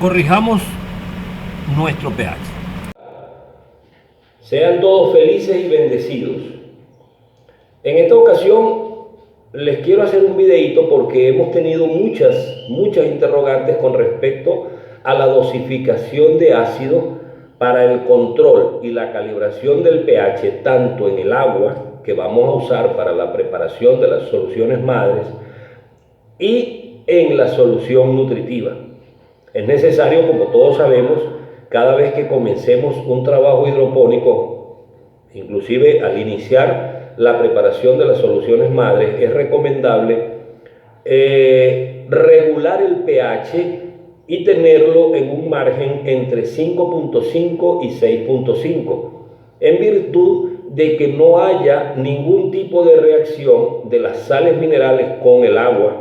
corrijamos nuestro pH. Sean todos felices y bendecidos. En esta ocasión les quiero hacer un videito porque hemos tenido muchas interrogantes con respecto a la dosificación de ácido para el control y la calibración del pH, tanto en el agua que vamos a usar para la preparación de las soluciones madres y en la solución nutritiva. Es necesario, como todos sabemos, cada vez que comencemos un trabajo hidropónico, inclusive al iniciar la preparación de las soluciones madres, es recomendable regular el pH y tenerlo en un margen entre 5.5 y 6.5, en virtud de que no haya ningún tipo de reacción de las sales minerales con el agua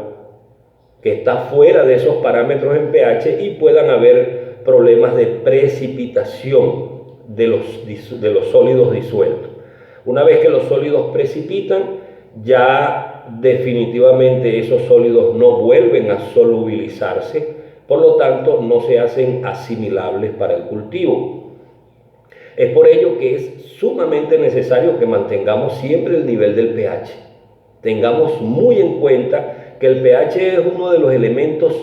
que está fuera de esos parámetros en pH y puedan haber problemas de precipitación de los sólidos disueltos. Una vez que los sólidos precipitan, ya definitivamente esos sólidos no vuelven a solubilizarse, por lo tanto no se hacen asimilables para el cultivo. Es por ello que es sumamente necesario que mantengamos siempre el nivel del pH. Tengamos muy en cuenta que el pH es uno de los elementos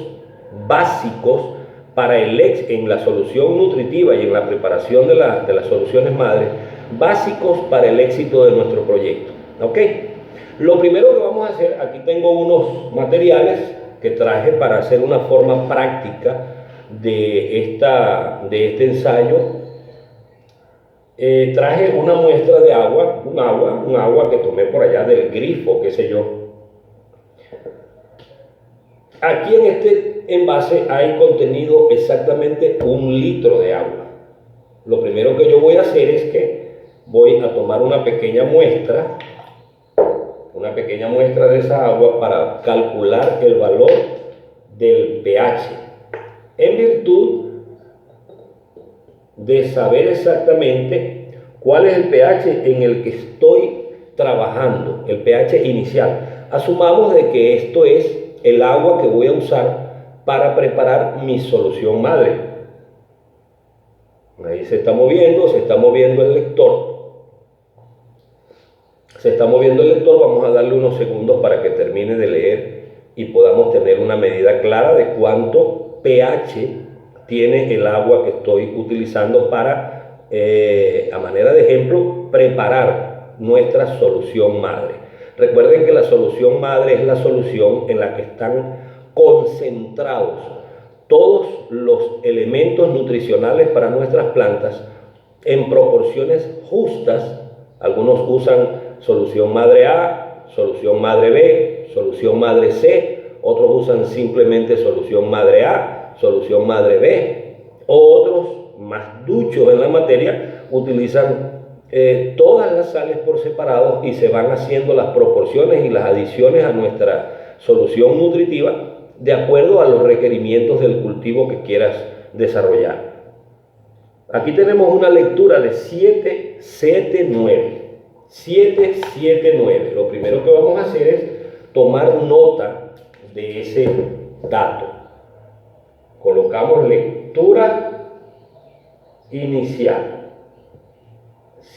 básicos para en la solución nutritiva y en la preparación de las soluciones madres, básicos para el éxito de nuestro proyecto. ¿Ok? Lo primero que vamos a hacer, aquí tengo unos materiales que traje para hacer una forma práctica de este ensayo. Traje una muestra de agua, un agua que tomé por allá del grifo, qué sé yo. Aquí en este envase hay contenido exactamente 1 litro de agua. Lo primero que yo voy a hacer es que voy a tomar una pequeña muestra de esa agua para calcular el valor del pH, en virtud de saber exactamente cuál es el pH en el que estoy trabajando, el pH inicial. Asumamos de que esto es el agua que voy a usar para preparar mi solución madre. Ahí se está moviendo el lector. Vamos a darle unos segundos para que termine de leer y podamos tener una medida clara de cuánto pH tiene el agua que estoy utilizando para, a manera de ejemplo, preparar nuestra solución madre. Recuerden que la solución madre es la solución en la que están concentrados todos los elementos nutricionales para nuestras plantas en proporciones justas. Algunos usan solución madre A, solución madre B, solución madre C, otros usan simplemente solución madre A, solución madre B, otros más duchos en la materia utilizan todas las sales por separado y se van haciendo las proporciones y las adiciones a nuestra solución nutritiva de acuerdo a los requerimientos del cultivo que quieras desarrollar. Aquí tenemos una lectura de 779. 779. Lo primero que vamos a hacer es tomar nota de ese dato. Colocamos lectura inicial.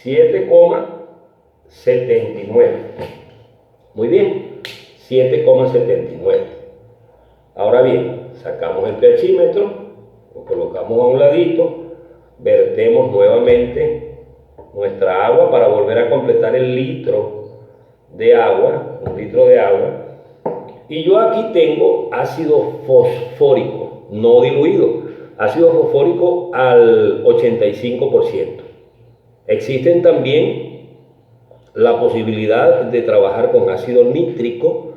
7,79. Muy bien, 7,79. Ahora bien, sacamos el pHímetro, lo colocamos a un ladito, vertemos nuevamente nuestra agua para volver a completar el litro de agua, 1 litro de agua. Y yo aquí tengo ácido fosfórico no diluido, ácido fosfórico al 85%. Existen también la posibilidad de trabajar con ácido nítrico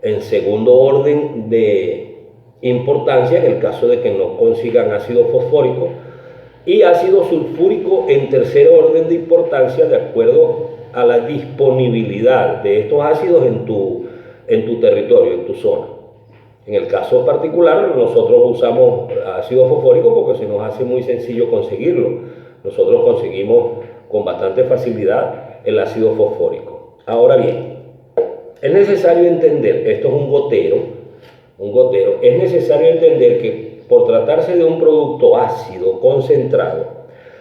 en segundo orden de importancia en el caso de que no consigan ácido fosfórico, y ácido sulfúrico en tercer orden de importancia de acuerdo a la disponibilidad de estos ácidos en tu territorio, en tu zona. En el caso particular, nosotros usamos ácido fosfórico porque se nos hace muy sencillo conseguirlo. Nosotros conseguimos con bastante facilidad el ácido fosfórico. Ahora bien, es necesario entender, esto es un gotero, es necesario entender que por tratarse de un producto ácido concentrado,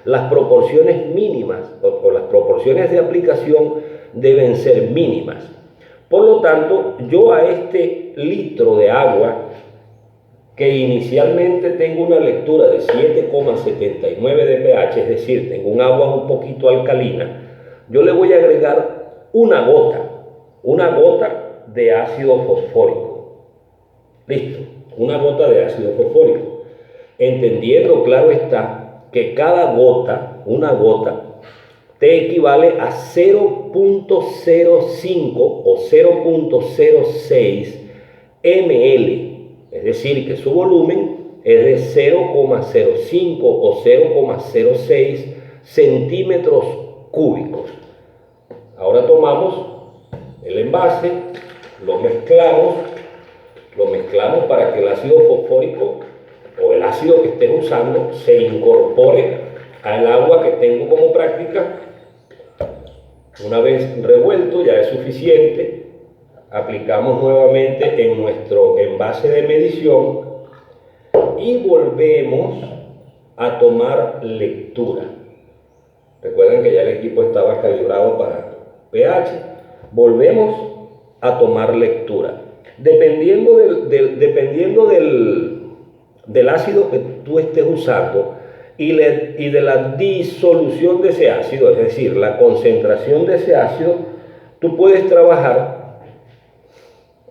las proporciones mínimas o las proporciones de aplicación deben ser mínimas. Por lo tanto, yo a este litro de agua, que inicialmente tengo una lectura de 7,79 de pH, es decir, tengo un agua un poquito alcalina, yo le voy a agregar una gota de ácido fosfórico. Listo, una gota de ácido fosfórico. Entendiendo, claro está, que cada gota, una gota, te equivale a 0,05 o 0,06 ml. Es decir, que su volumen es de 0,05 o 0,06 centímetros cúbicos. Ahora tomamos el envase, lo mezclamos para que el ácido fosfórico o el ácido que estés usando se incorpore al agua que tengo como práctica. Una vez revuelto, ya es suficiente. Aplicamos nuevamente en nuestro envase de medición y volvemos a tomar lectura. Recuerden que ya el equipo estaba calibrado para pH. Volvemos a tomar lectura. Dependiendo del ácido que tú estés usando y de la disolución de ese ácido, es decir, la concentración de ese ácido, tú puedes trabajar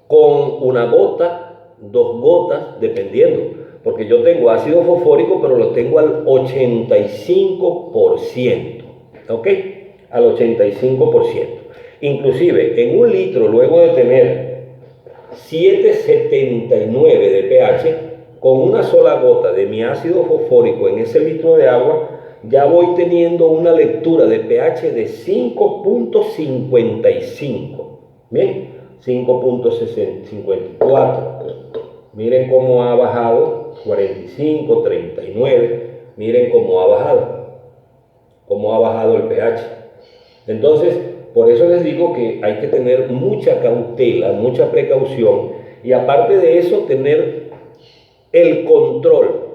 con una gota, 2 gotas, dependiendo, porque yo tengo ácido fosfórico, pero lo tengo al 85%, ¿ok? Al 85%. Inclusive, en un litro, luego de tener 7,79 de pH, con una sola gota de mi ácido fosfórico en ese litro de agua, ya voy teniendo una lectura de pH de 5,55. Bien, 5,54. Miren cómo ha bajado, 45, 39. Miren cómo ha bajado el pH. Entonces, por eso les digo que hay que tener mucha cautela, mucha precaución, y aparte de eso, tener el control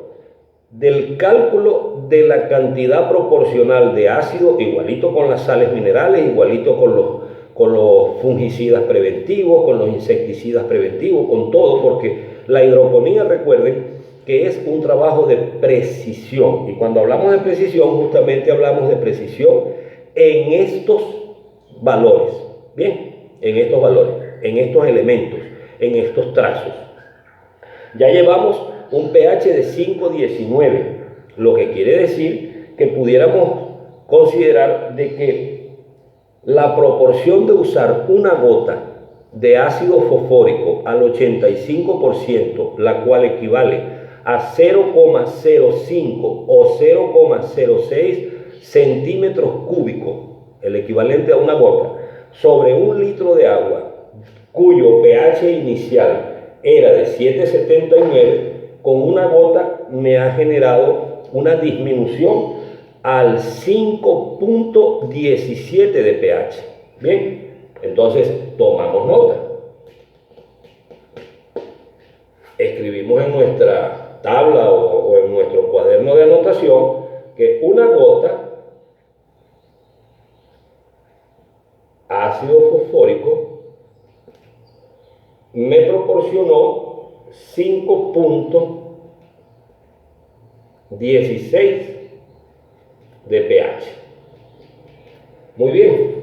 del cálculo de la cantidad proporcional de ácido, igualito con las sales minerales, igualito con los fungicidas preventivos, con los insecticidas preventivos, con todo, porque la hidroponía, recuerden, que es un trabajo de precisión. Y cuando hablamos de precisión, justamente hablamos de precisión en estos valores, bien, en estos valores, en estos elementos, en estos trazos. Ya llevamos un pH de 5,19, lo que quiere decir que pudiéramos considerar de que la proporción de usar una gota de ácido fosfórico al 85%, la cual equivale a 0,05 o 0,06 centímetros cúbicos, el equivalente a una gota, sobre un litro de agua, cuyo pH inicial era de 7,79, con una gota me ha generado una disminución al 5,17 de pH. Bien, entonces tomamos nota. Escribimos en nuestra tabla o en nuestro cuaderno de anotación que una gota ácido fosfórico me proporcionó 5,16 de pH. Muy bien.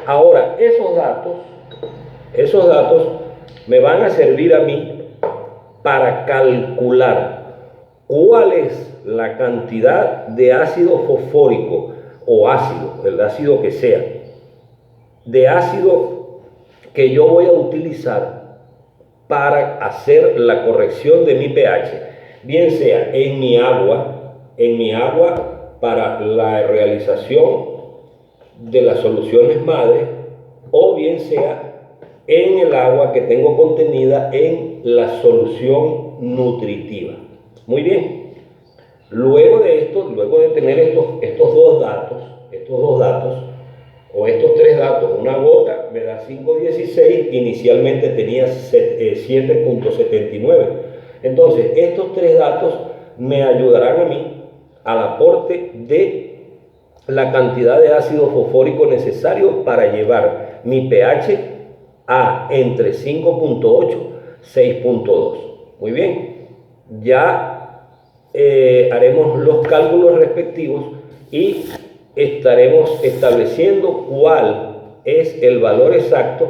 Ahora, esos datos me van a servir a mí para calcular cuál es la cantidad de ácido fosfórico o ácido, el ácido que sea, de ácido que yo voy a utilizar para hacer la corrección de mi pH, bien sea en mi agua para la realización de las soluciones madre, o bien sea en el agua que tengo contenida en la solución nutritiva. Muy bien. Luego de esto, luego de tener estos dos datos, o estos tres datos, una gota me da 5,16, inicialmente tenía 7,79. Entonces, estos tres datos me ayudarán a mí al aporte de la cantidad de ácido fosfórico necesario para llevar mi pH a entre 5.8 y 6.2. Muy bien, ya haremos los cálculos respectivos y estaremos estableciendo cuál es el valor exacto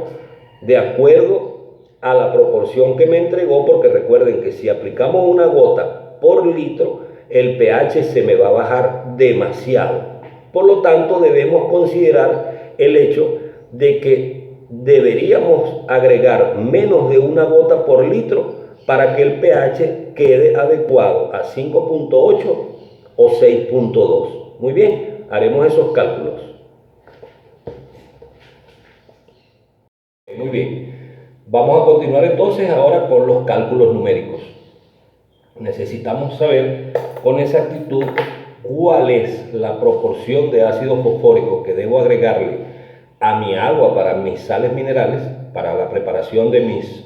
de acuerdo a la proporción que me entregó, porque recuerden que si aplicamos una gota por litro, el pH se me va a bajar demasiado. Por lo tanto, debemos considerar el hecho de que deberíamos agregar menos de una gota por litro para que el pH quede adecuado a 5.8 o 6.2. Muy bien, haremos esos cálculos. Muy bien, vamos a continuar entonces ahora con los cálculos numéricos. Necesitamos saber con exactitud cuál es la proporción de ácido fosfórico que debo agregarle a mi agua para mis sales minerales, para la preparación de mis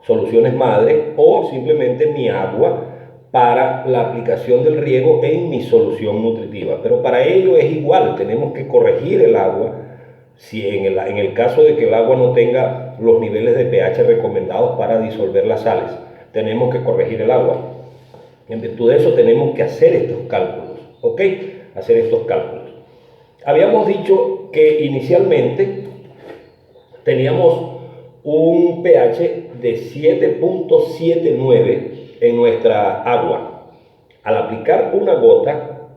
soluciones madre, o simplemente mi agua para la aplicación del riego en mi solución nutritiva. Pero para ello es igual, tenemos que corregir el agua. Si en el caso de que el agua no tenga los niveles de pH recomendados para disolver las sales, tenemos que corregir el agua. En virtud de eso tenemos que hacer estos cálculos, ¿ok? Hacer estos cálculos. Habíamos dicho que inicialmente teníamos un pH de 7.79 en nuestra agua. Al aplicar una gota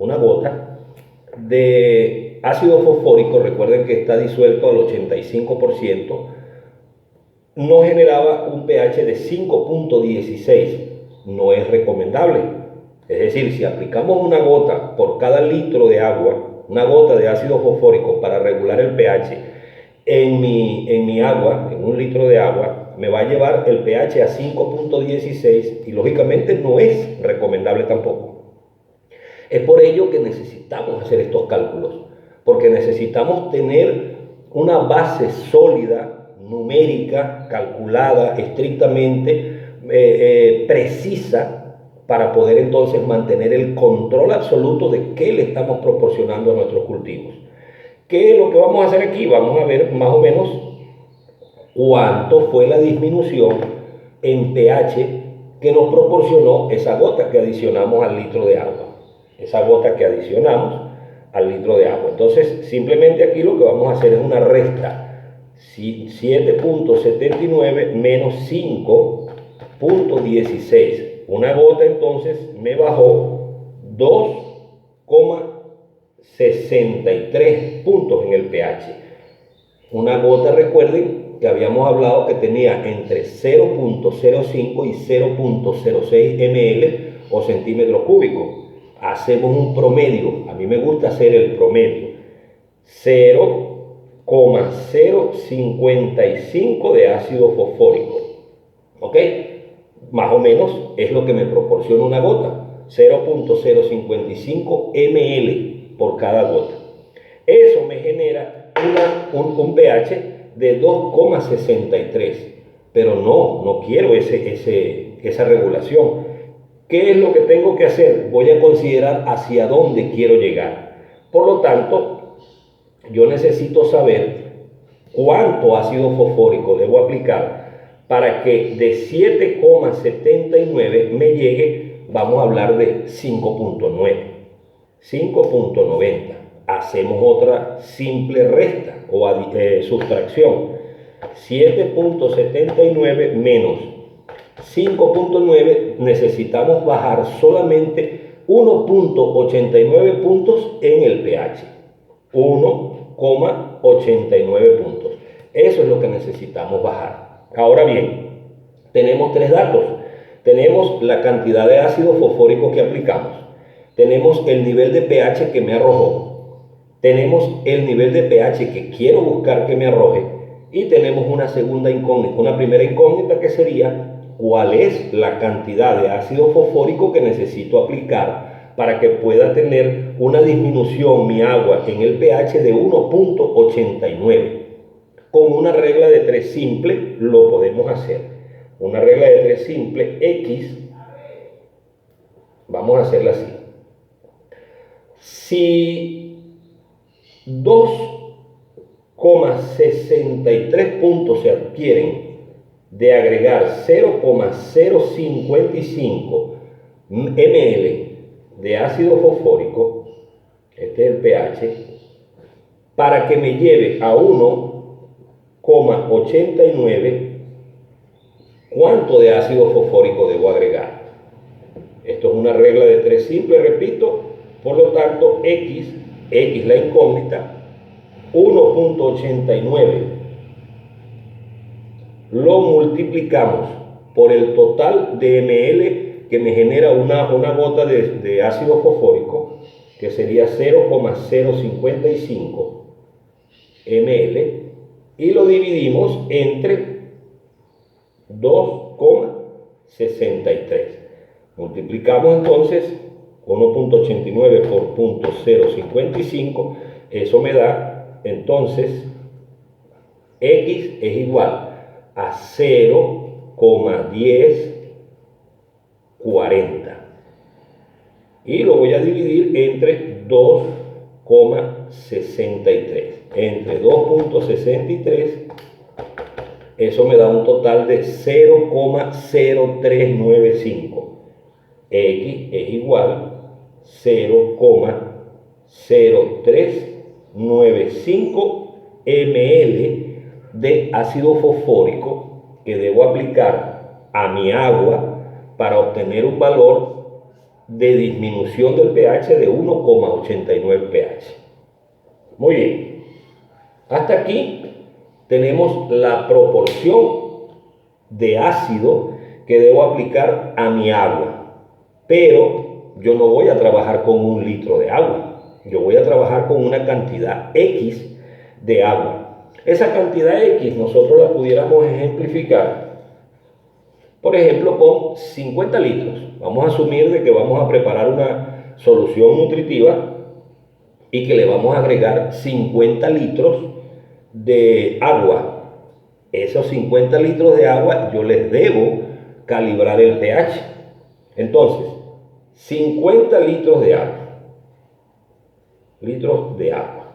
de ácido fosfórico, recuerden que está disuelto al 85%, nos generaba un pH de 5.16. No es recomendable. Es decir, si aplicamos una gota por cada litro de agua, una gota de ácido fosfórico para regular el pH en mi agua, en un litro de agua, me va a llevar el pH a 5.16 y lógicamente no es recomendable tampoco. Es por ello que necesitamos hacer estos cálculos, porque necesitamos tener una base sólida, numérica, calculada, estrictamente precisa, para poder entonces mantener el control absoluto de qué le estamos proporcionando a nuestros cultivos. ¿Qué es lo que vamos a hacer aquí? Vamos a ver más o menos cuánto fue la disminución en pH que nos proporcionó esa gota que adicionamos al litro de agua. Esa gota que adicionamos al litro de agua. Entonces, simplemente aquí lo que vamos a hacer es una resta. 7.79 menos 5.16. Una gota entonces me bajó 2,63 puntos en el pH. Una gota, recuerden que habíamos hablado que tenía entre 0.05 y 0.06 ml o centímetros cúbicos. Hacemos un promedio, a mí me gusta hacer el promedio, 0,055 de ácido fosfórico, ¿ok? Más o menos es lo que me proporciona una gota, 0.055 ml por cada gota. Eso me genera un pH de 2,63, pero no quiero esa regulación. ¿Qué es lo que tengo que hacer? Voy a considerar hacia dónde quiero llegar. Por lo tanto, yo necesito saber cuánto ácido fosfórico debo aplicar para que de 7,79 me llegue, vamos a hablar de 5.9, 5.90. Hacemos otra simple resta o sustracción. 7.79 menos 5.9, necesitamos bajar solamente 1.89 puntos en el pH. 1,89 puntos. Eso es lo que necesitamos bajar. Ahora bien, tenemos tres datos. Tenemos la cantidad de ácido fosfórico que aplicamos. Tenemos el nivel de pH que me arrojó. Tenemos el nivel de pH que quiero buscar que me arroje. Y tenemos una segunda incógnita, una primera incógnita que sería cuál es la cantidad de ácido fosfórico que necesito aplicar para que pueda tener una disminución mi agua en el pH de 1.89. Con una regla de 3 simple lo podemos hacer. una regla de 3 simple, X, vamos a hacerla así. Si 2,63 puntos se adquieren de agregar 0,055 ml de ácido fosfórico, este es el pH, para que me lleve a 1,89, ¿cuánto de ácido fosfórico debo agregar? Esto es una regla de 3 simple, repito, por lo tanto, X la incógnita, 1,89, lo multiplicamos por el total de ml que me genera una gota de ácido fosfórico, que sería 0,055 ml, y lo dividimos entre 2,63. Multiplicamos entonces 1,89 por 0,055, eso me da entonces X es igual a 0,1040 y lo voy a dividir entre 2,63. Entre 2,63, eso me da un total de 0,0395. X es igual a 0,0395 ml de ácido fosfórico que debo aplicar a mi agua para obtener un valor de disminución del pH de 1,89 pH. Muy bien, hasta aquí tenemos la proporción de ácido que debo aplicar a mi agua. Pero yo no voy a trabajar con 1 litro de agua, yo voy a trabajar con una cantidad X de agua. Esa cantidad X nosotros la pudiéramos ejemplificar, por ejemplo, con 50 litros. Vamos a asumir de que vamos a preparar una solución nutritiva y que le vamos a agregar 50 litros de agua. Esos 50 litros de agua yo les debo calibrar el pH. Entonces, 50 litros de agua.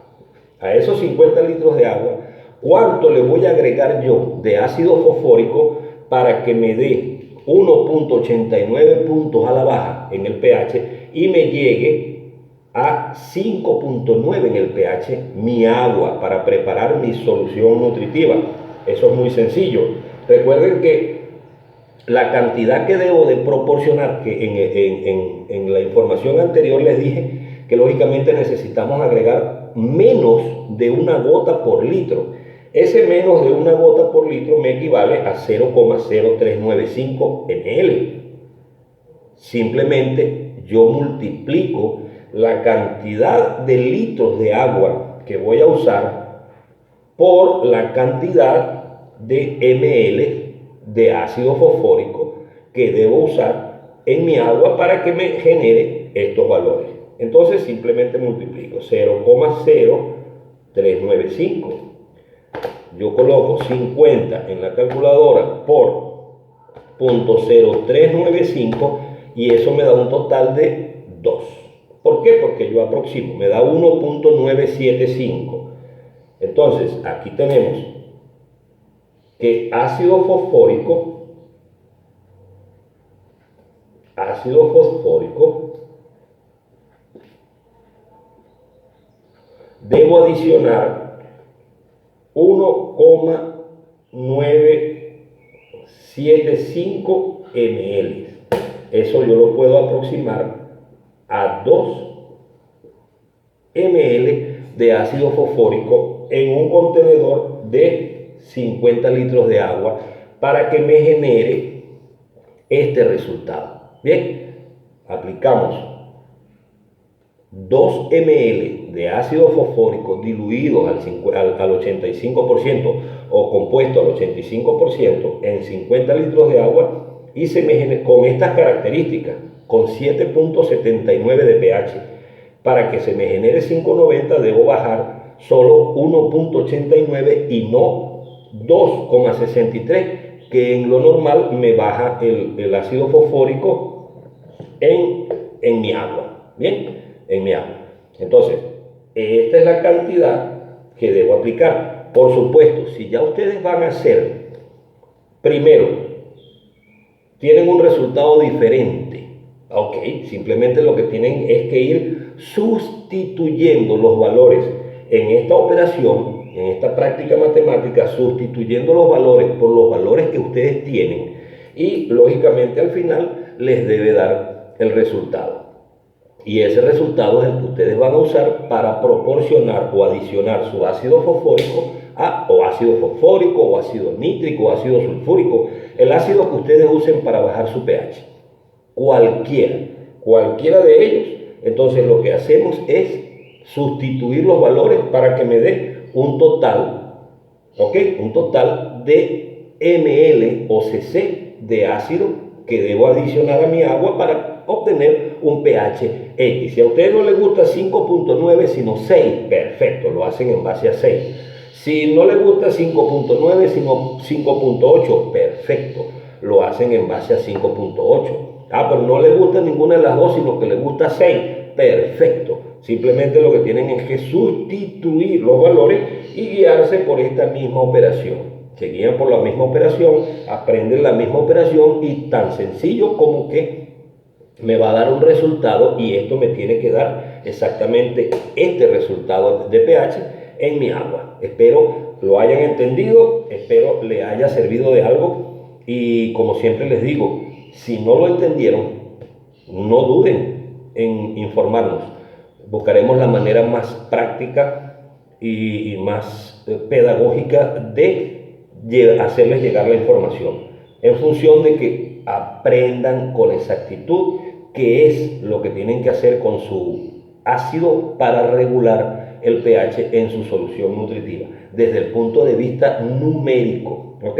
A esos 50 litros de agua, ¿cuánto le voy a agregar yo de ácido fosfórico para que me dé 1,89 puntos a la baja en el pH y me llegue a 5,9 en el pH mi agua para preparar mi solución nutritiva? Eso es muy sencillo. Recuerden que la cantidad que debo de proporcionar, que en la información anterior les dije que lógicamente necesitamos agregar menos de 1 gota por litro. Ese menos de 1 gota por litro me equivale a 0,0395 ml. Simplemente yo multiplico la cantidad de litros de agua que voy a usar por la cantidad de ml de ácido fosfórico que debo usar en mi agua para que me genere estos valores. Entonces simplemente multiplico 0,0395. Yo coloco 50 en la calculadora por 0,0395 y eso me da un total de 2. ¿Por qué? Porque yo aproximo, me da 1,975. Entonces aquí tenemos que ácido fosfórico debo adicionar 1,975 ml. Eso yo lo puedo aproximar a 2 ml de ácido fosfórico en un contenedor de 50 litros de agua para que me genere este resultado. Bien, aplicamos 2 ml de ácido fosfórico diluidos al 85% o compuesto al 85% en 50 litros de agua y se me genera con estas características, con 7,79 de pH. Para que se me genere 5,90 debo bajar solo 1,89 y no 2,63, que en lo normal me baja el ácido fosfórico en mi agua. Bien, en mi agua. Entonces, esta es la cantidad que debo aplicar. Por supuesto, si ya ustedes van a hacer, primero, tienen un resultado diferente. Ok, simplemente lo que tienen es que ir sustituyendo los valores en esta operación, en esta práctica matemática, sustituyendo los valores por los valores que ustedes tienen y lógicamente al final les debe dar el resultado. Y ese resultado es el que ustedes van a usar para proporcionar o adicionar su ácido fosfórico o ácido fosfórico o ácido nítrico o ácido sulfúrico, el ácido que ustedes usen para bajar su pH. Cualquiera de ellos. Entonces lo que hacemos es sustituir los valores para que me dé un total, ¿ok? Un total de ml o cc de ácido que debo adicionar a mi agua para obtener un pH X. Si a ustedes no les gusta 5.9 sino 6, perfecto, lo hacen en base a 6. Si no les gusta 5.9 sino 5.8, perfecto, lo hacen en base a 5.8. Pero no les gusta ninguna de las dos, sino que les gusta 6, perfecto. Simplemente lo que tienen es que sustituir los valores y guiarse por esta misma operación. Se guían por la misma operación, aprenden la misma operación y tan sencillo como que me va a dar un resultado y esto me tiene que dar exactamente este resultado de pH en mi agua. Espero lo hayan entendido, espero le haya servido de algo y como siempre les digo, si no lo entendieron, no duden en informarnos. Buscaremos la manera más práctica y más pedagógica de hacerles llegar la información en función de que aprendan con exactitud qué es lo que tienen que hacer con su ácido para regular el pH en su solución nutritiva desde el punto de vista numérico, ¿ok?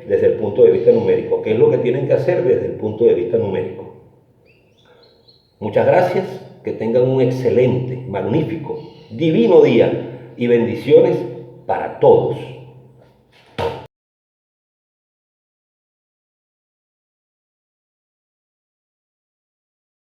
Desde el punto de vista numérico, ¿qué es lo que tienen que hacer desde el punto de vista numérico? Muchas gracias, que tengan un excelente, magnífico, divino día y bendiciones para todos.